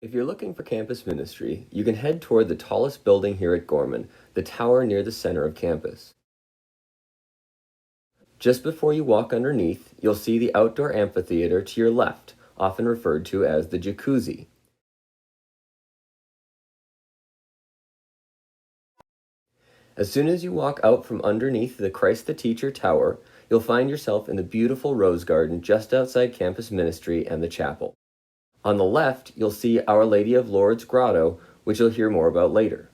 If you're looking for campus ministry, you can head toward the tallest building here at Gorman, the tower near the center of campus. Just before you walk underneath, you'll see the outdoor amphitheater to your left, often referred to as the jacuzzi. As soon as you walk out from underneath the Christ the Teacher Tower, you'll find yourself in the beautiful rose garden just outside campus ministry and the chapel. On the left, you'll see Our Lady of Lourdes Grotto, which you'll hear more about later.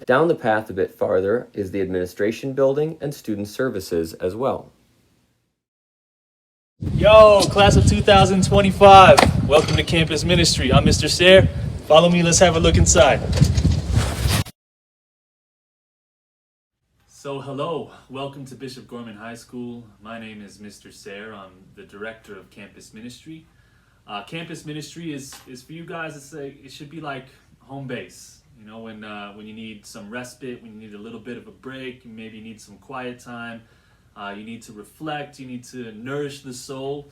Down the path a bit farther is the administration building and student services as well. Yo, class of 2025, welcome to campus ministry. I'm Mr. Sayre. Follow me, let's have a look inside. So hello, welcome to Bishop Gorman High School. My name is Mr. Sayre. I'm the director of campus ministry. Campus ministry is for you guys, it should be like home base. You know, when you need some respite, when you need a little bit of a break, you maybe need some quiet time, you need to reflect, you need to nourish the soul.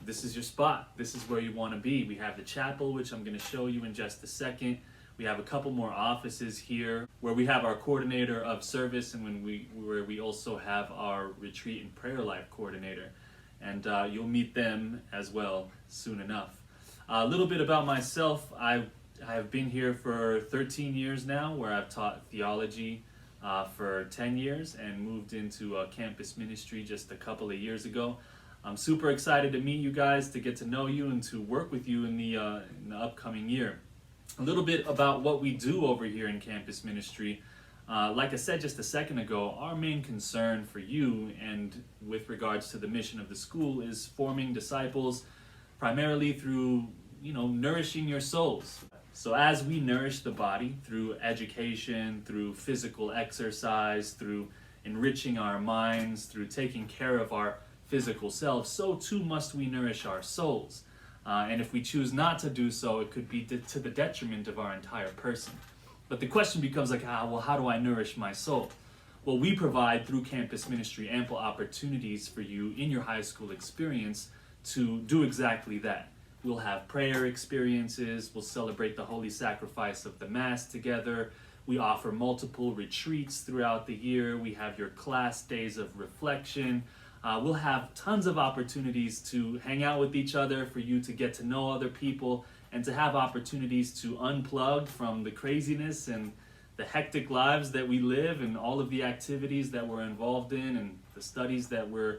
This is your spot. This is where you want to be. We have the chapel, which I'm going to show you in just a second. We have a couple more offices here where we have our coordinator of service and where we also have our retreat and prayer life coordinator. And you'll meet them as well soon enough. A little bit about myself. I have been here for 13 years now, where I've taught theology for 10 years and moved into campus ministry just a couple of years ago. I'm super excited to meet you guys, to get to know you, and to work with you in the upcoming year. A little bit about what we do over here in campus ministry. Like I said just a second ago, our main concern for you and with regards to the mission of the school is forming disciples, primarily through, nourishing your souls. So as we nourish the body through education, through physical exercise, through enriching our minds, through taking care of our physical selves, so too must we nourish our souls. And if we choose not to do so, it could be to the detriment of our entire person. But the question becomes how do I nourish my soul? Well, we provide through campus ministry ample opportunities for you in your high school experience to do exactly that. We'll have prayer experiences, we'll celebrate the holy sacrifice of the Mass together, we offer multiple retreats throughout the year, we have your class days of reflection, we'll have tons of opportunities to hang out with each other, for you to get to know other people, and to have opportunities to unplug from the craziness and the hectic lives that we live and all of the activities that we're involved in and the studies that we're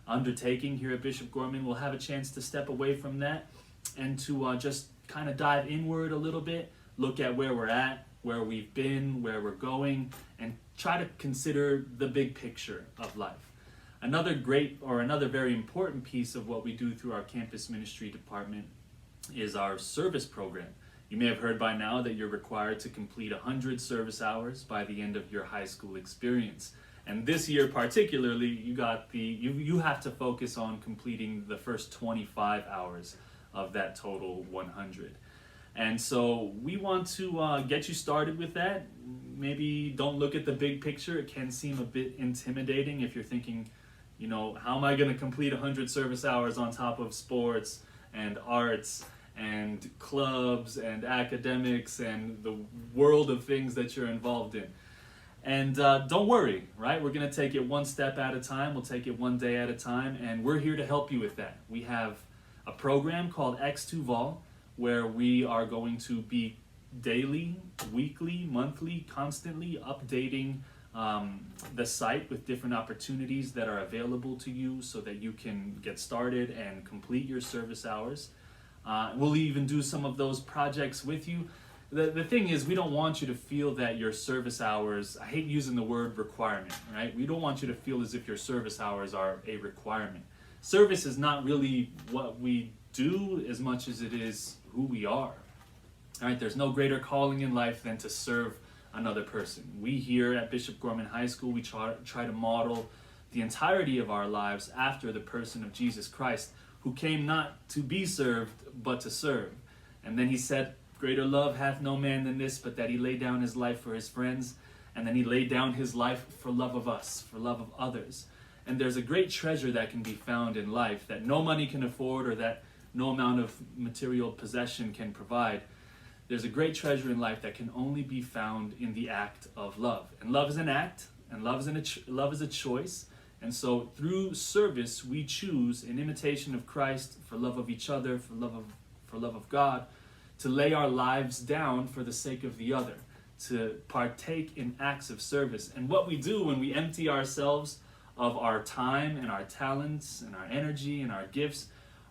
undertaking here at Bishop Gorman. We'll have a chance to step away from that and to just kind of dive inward a little bit, look at where we're at, where we've been, where we're going, and try to consider the big picture of life. Another very important piece of what we do through our campus ministry department is our service program. You may have heard by now that you're required to complete 100 service hours by the end of your high school experience. And this year particularly, you have to focus on completing the first 25 hours of that total 100. And so we want to get you started with that. Maybe don't look at the big picture. It can seem a bit intimidating if you're thinking, how am I going to complete 100 service hours on top of sports and arts and clubs and academics and the world of things that you're involved in? And don't worry, right? We're going to take it one step at a time. We'll take it one day at a time, and we're here to help you with that. We have a program called X2Vol, where we are going to be daily, weekly, monthly, constantly updating the site with different opportunities that are available to you so that you can get started and complete your service hours. We'll even do some of those projects with you. The thing is, we don't want you to feel that your service hours, I hate using the word requirement, right? We don't want you to feel as if your service hours are a requirement. Service is not really what we do as much as it is who we are. All right, there's no greater calling in life than to serve another person. We here at Bishop Gorman High School, we try to model the entirety of our lives after the person of Jesus Christ, who came not to be served, but to serve. And then he said, greater love hath no man than this, but that he laid down his life for his friends. And then he laid down his life for love of us, for love of others. And there's a great treasure that can be found in life that no money can afford, or that no amount of material possession can provide. There's a great treasure in life that can only be found in the act of love. And love is an act, and love is a choice. And so through service, we choose, in imitation of Christ, for love of each other, for love of God, to lay our lives down for the sake of the other, to partake in acts of service. And what we do when we empty ourselves of our time and our talents and our energy and our gifts,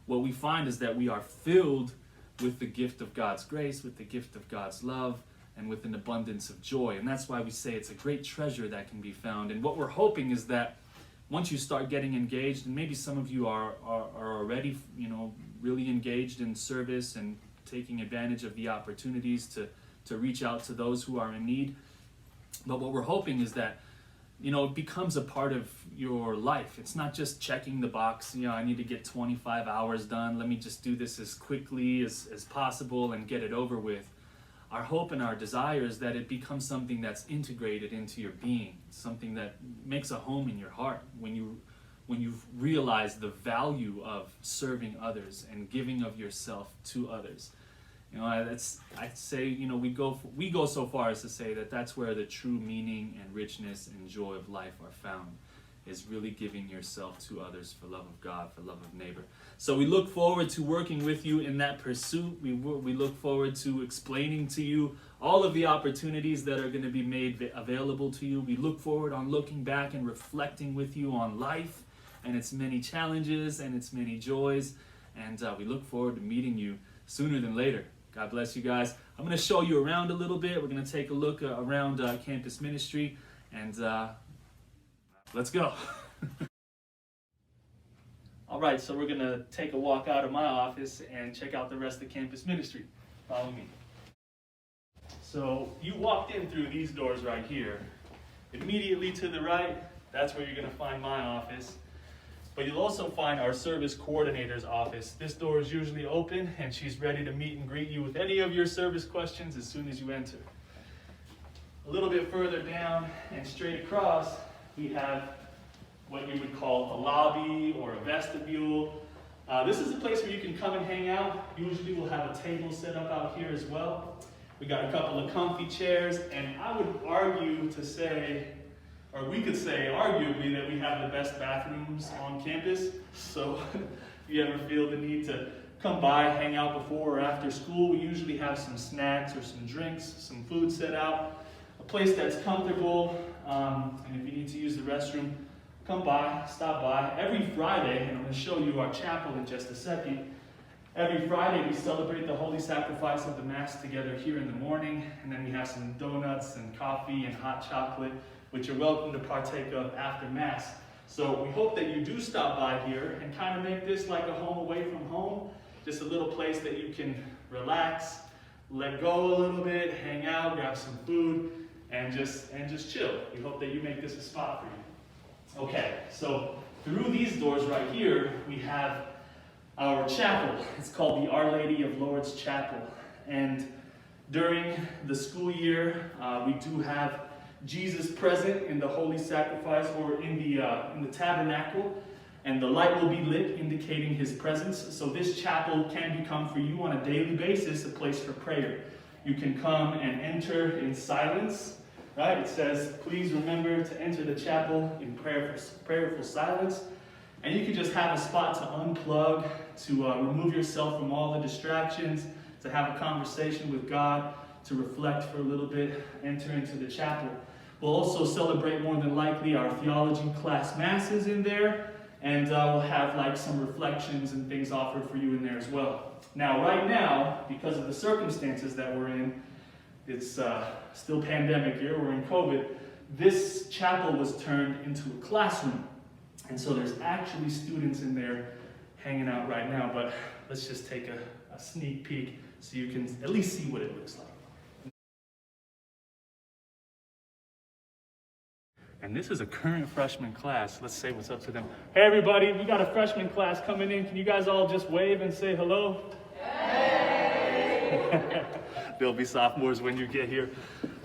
what we find is that we are filled with the gift of God's grace, with the gift of God's love, and with an abundance of joy. And that's why we say it's a great treasure that can be found. And what we're hoping is that once you start getting engaged, and maybe some of you are already, really engaged in service and taking advantage of the opportunities to reach out to those who are in need. But what we're hoping is that, it becomes a part of your life. It's not just checking the box, I need to get 25 hours done. Let me just do this as quickly as possible and get it over with. Our hope and our desire is that it becomes something that's integrated into your being, something that makes a home in your heart when you realize the value of serving others and giving of yourself to others. I'd say, we go so far as to say that that's where the true meaning and richness and joy of life are found, is really giving yourself to others for love of God, for love of neighbor. So we look forward to working with you in that pursuit. We look forward to explaining to you all of the opportunities that are going to be made available to you. We look forward on looking back and reflecting with you on life and its many challenges and its many joys. And we look forward to meeting you sooner than later. God bless you guys. I'm going to show you around a little bit. We're going to take a look around campus ministry, and let's go. All right, so we're going to take a walk out of my office and check out the rest of campus ministry. Follow me. So you walked in through these doors right here. Immediately to the right, that's where you're going to find my office. But you'll also find our service coordinator's office. This door is usually open, and she's ready to meet and greet you with any of your service questions as soon as you enter. A little bit further down and straight across, we have what you would call a lobby or a vestibule. This is a place where you can come and hang out. Usually we'll have a table set up out here as well. We got a couple of comfy chairs, and I would argue to say, or we could say arguably, that we have the best bathrooms on campus. So if you ever feel the need to come by, hang out before or after school, we usually have some snacks or some drinks, some food set out, a place that's comfortable, and if you need to use the restroom, come by, stop by. Every Friday, and I'm going to show you our chapel in just a second, every Friday we celebrate the Holy Sacrifice of the Mass together here in the morning, and then we have some donuts and coffee and hot chocolate, which you're welcome to partake of after Mass. So we hope that you do stop by here and kind of make this like a home away from home, just a little place that you can relax, let go a little bit, hang out, grab some food, and just chill. We hope that you make this a spot for you. Okay, so through these doors right here, we have our chapel. It's called the Our Lady of Lourdes Chapel. And during the school year, we do have Jesus present in the Holy Sacrifice, or in the tabernacle, and the light will be lit indicating his presence. So this chapel can become for you on a daily basis a place for prayer. You can come and enter in silence, right? It says, please remember to enter the chapel in prayerful silence. And you can just have a spot to unplug, to remove yourself from all the distractions, to have a conversation with God, to reflect for a little bit, enter into the chapel. We'll also celebrate, more than likely, our theology class masses in there, and we'll have like some reflections and things offered for you in there as well. Now, right now, because of the circumstances that we're in, it's still pandemic year, we're in COVID, this chapel was turned into a classroom. And so there's actually students in there hanging out right now, but let's just take a sneak peek so you can at least see what it looks like. And this is a current freshman class. Let's say what's up to them. Hey everybody, we got a freshman class coming in. Can you guys all just wave and say hello? Hey! They'll be sophomores when you get here.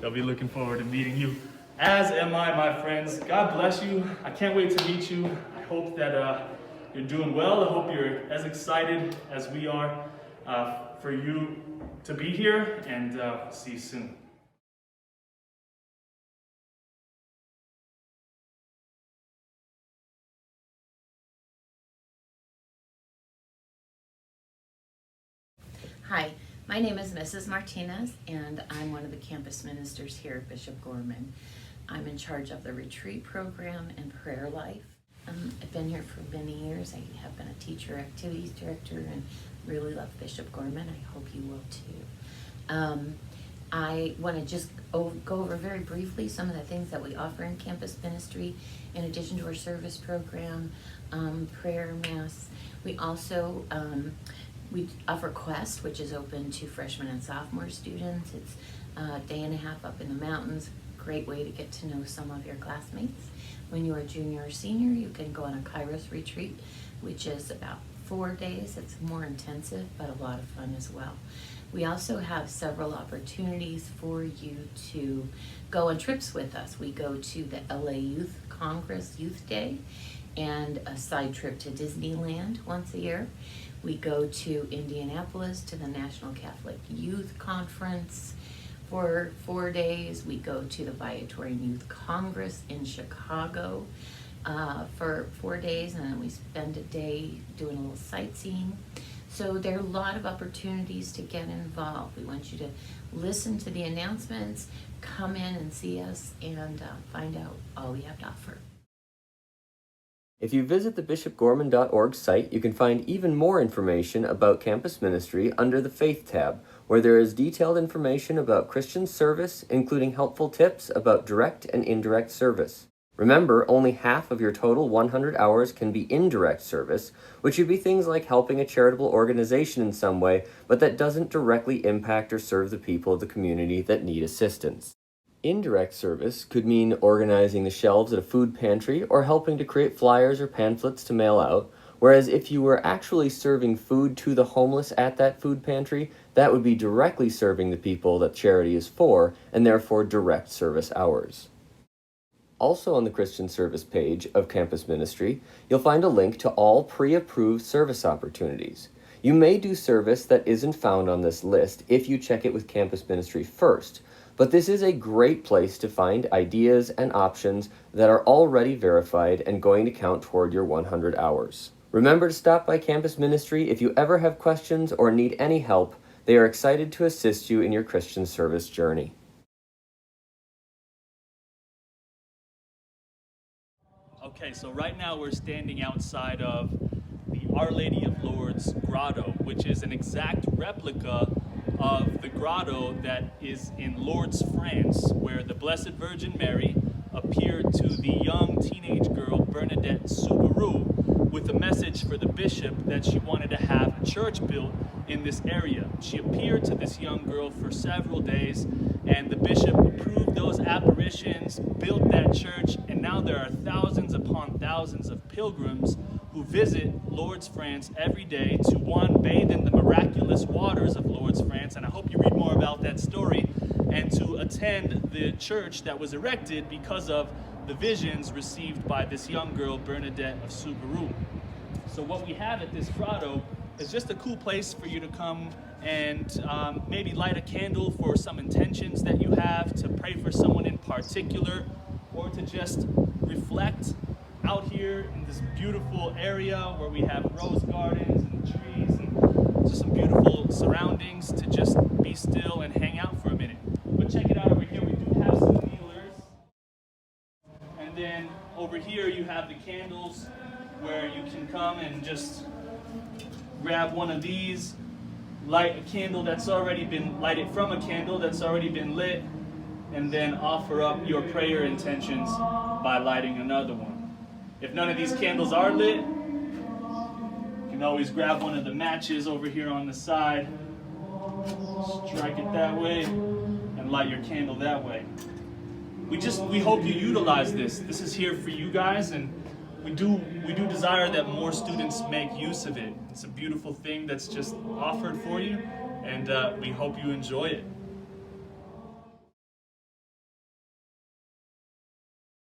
They'll be looking forward to meeting you. As am I, my friends. God bless you. I can't wait to meet you. I hope that you're doing well. I hope you're as excited as we are for you to be here, and see you soon. Hi, my name is Mrs. Martinez, and I'm one of the campus ministers here at Bishop Gorman. I'm in charge of the retreat program and prayer life. I've been here for many years. I have been a teacher activities director and really love Bishop Gorman. I hope you will too. I want to just go over very briefly some of the things that we offer in campus ministry in addition to our service program, prayer, mass. We also we offer Quest, which is open to freshmen and sophomore students. It's a day and a half up in the mountains. Great way to get to know some of your classmates. When you are junior or senior, you can go on a Kairos retreat, which is about 4 days. It's more intensive, but a lot of fun as well. We also have several opportunities for you to go on trips with us. We go to the LA Youth Congress Youth Day and a side trip to Disneyland once a year. We go to Indianapolis to the National Catholic Youth Conference for 4 days. We go to the Viatorian Youth Congress in Chicago for 4 days, and then we spend a day doing a little sightseeing. So there are a lot of opportunities to get involved. We want you to listen to the announcements, come in and see us, and find out all we have to offer. If you visit the bishopgorman.org site, you can find even more information about campus ministry under the Faith tab, where there is detailed information about Christian service, including helpful tips about direct and indirect service. Remember, only half of your total 100 hours can be indirect service, which would be things like helping a charitable organization in some way, but that doesn't directly impact or serve the people of the community that need assistance. Indirect service could mean organizing the shelves at a food pantry or helping to create flyers or pamphlets to mail out, whereas if you were actually serving food to the homeless at that food pantry, that would be directly serving the people that charity is for, and therefore direct service hours. Also on the Christian service page of campus ministry, you'll find a link to all pre-approved service opportunities. You may do service that isn't found on this list if you check it with campus ministry first, but this is a great place to find ideas and options that are already verified and going to count toward your 100 hours. Remember to stop by campus ministry if you ever have questions or need any help. They are excited to assist you in your Christian service journey. Okay, so right now we're standing outside of the Our Lady of Lourdes grotto, which is an exact replica of the grotto that is in Lourdes, France, where the Blessed Virgin Mary appeared to the young teenage girl Bernadette Soubirous with a message for the bishop that she wanted to have a church built in this area. She appeared to this young girl for several days, and the bishop approved those apparitions, built that church, and now there are thousands upon thousands of pilgrims who visit Lourdes, France every day to, one, bathe in the miraculous waters of Lourdes, France, and I hope you read more about that story, and to attend the church that was erected because of the visions received by this young girl, Bernadette of Soubirous. So what we have at this grotto is just a cool place for you to come and maybe light a candle for some intentions that you have, to pray for someone in particular, or to just reflect out here in this beautiful area where we have rose gardens and trees and just some beautiful surroundings to just be still and hang out for a minute. But check it out over here, we do have some kneelers. And then over here you have the candles where you can come and just grab one of these, light a candle that's already been lighted from a candle that's already been lit, and then offer up your prayer intentions by lighting another one. If none of these candles are lit, you can always grab one of the matches over here on the side, strike it that way, and light your candle that way. We hope you utilize this. This is here for you guys, and we do desire that more students make use of it. It's a beautiful thing that's just offered for you, and we hope you enjoy it.